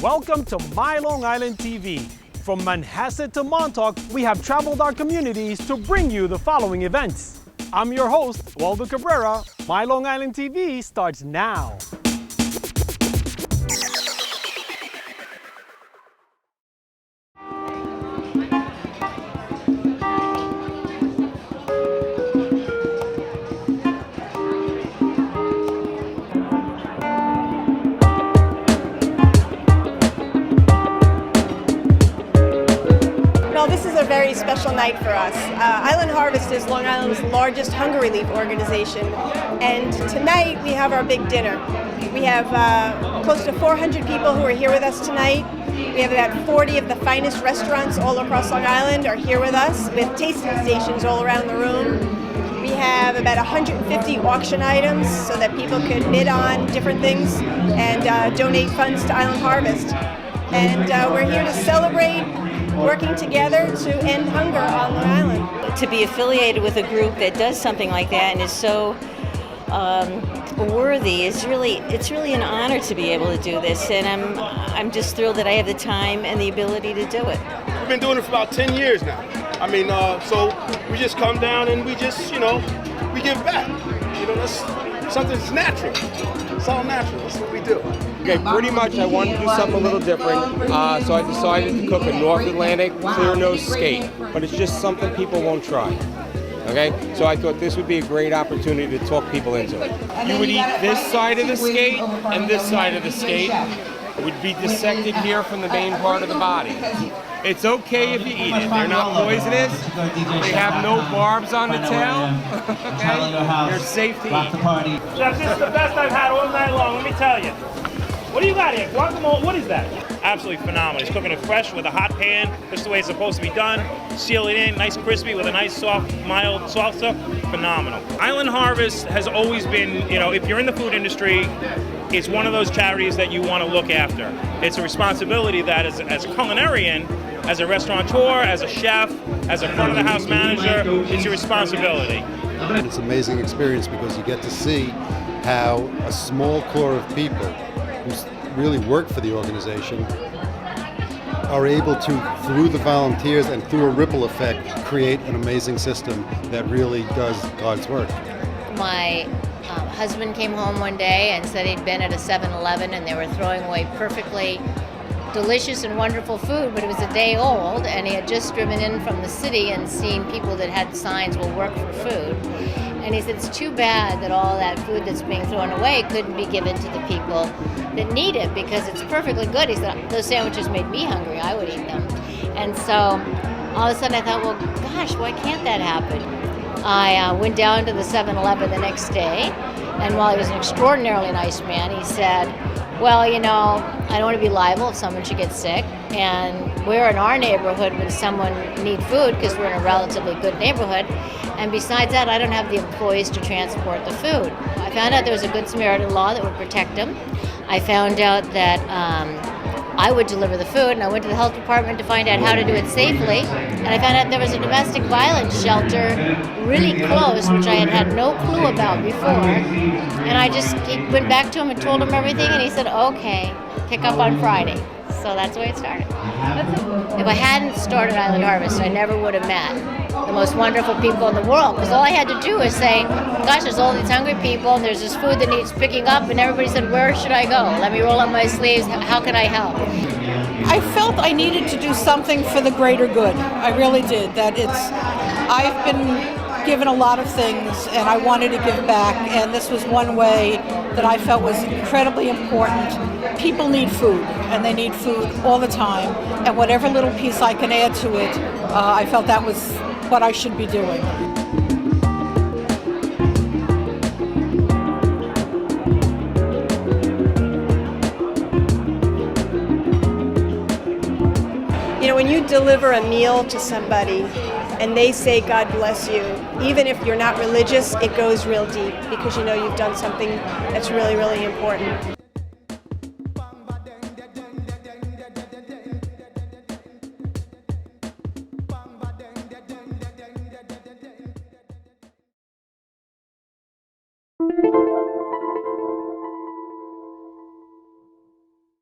Welcome to My Long Island TV. From Manhasset to Montauk, we have traveled our communities to bring you the following events. I'm your host, Waldo Cabrera. My Long Island TV starts now. This is a very special night for us. Island Harvest is Long Island's largest hunger relief organization, and tonight we have our big dinner. We have close to 400 people who are here with us tonight. We have about 40 of the finest restaurants all across Long Island are here with us, with tasting stations all around the room. We have about 150 auction items so that people could bid on different things and donate funds to Island Harvest. And we're here to celebrate working together to end hunger on Long Island. To be affiliated with a group that does something like that and is so worthy, it's really an honor to be able to do this, and I'm just thrilled that I have the time and the ability to do it. We've been doing it for about 10 years now. I mean, so we just come down and we just, we give back. That's something that's natural. It's all natural. That's what we do. Okay, pretty much I wanted to do something a little different, so I decided to cook a North Atlantic clear nose skate, but it's just something people won't try. Okay, so I thought this would be a great opportunity to talk people into it. You would eat this side of the skate and this side of the skate would be dissected here from the main part of the body. It's okay if you eat it. They're not poisonous. They have no barbs on the tail. Okay? They're safe to eat. Chef, this is the best I've had all night long, let me tell you. What do you got here? Guacamole? What is that? Absolutely phenomenal. He's cooking it fresh with a hot pan, just the way it's supposed to be done. Seal it in, nice crispy with a nice soft, mild salsa. Phenomenal. Island Harvest has always been, if you're in the food industry, it's one of those charities that you want to look after. It's a responsibility that as a culinarian, as a restaurateur, as a chef, as a front of the house manager, it's your responsibility. It's an amazing experience because you get to see how a small core of people who really work for the organization are able to, through the volunteers and through a ripple effect, create an amazing system that really does God's work. My husband came home one day and said he'd been at a 7-Eleven and they were throwing away perfectly delicious and wonderful food, but it was a day old, and he had just driven in from the city and seen people that had signs, "Will work for food." And he said, it's too bad that all that food that's being thrown away couldn't be given to the people that need it, because it's perfectly good. He said, those sandwiches made me hungry, I would eat them. And so all of a sudden I thought, well, gosh, why can't that happen? I went down to the 7-Eleven the next day, and while he was an extraordinarily nice man, he said, well, I don't want to be liable if someone should get sick, and we're in our neighborhood when someone needs food because we're in a relatively good neighborhood, and besides that, I don't have the employees to transport the food. I found out there was a Good Samaritan law that would protect them. I found out that I would deliver the food, and I went to the health department to find out how to do it safely, and I found out there was a domestic violence shelter really close, which I had had no clue about before, and I just went back to him and told him everything, and he said, okay, pick up on Friday. So that's the way it started. If I hadn't started Island Harvest, I never would have met the most wonderful people in the world, because all I had to do was say, gosh, there's all these hungry people, and there's this food that needs picking up, and everybody said, where should I go? Let me roll up my sleeves, how can I help? I felt I needed to do something for the greater good. I really did. I've been given a lot of things, and I wanted to give back, and this was one way that I felt was incredibly important. People need food, and they need food all the time, and whatever little piece I can add to it, I felt that was what I should be doing. When you deliver a meal to somebody and they say, God bless you, even if you're not religious, it goes real deep because you've done something that's really, really important.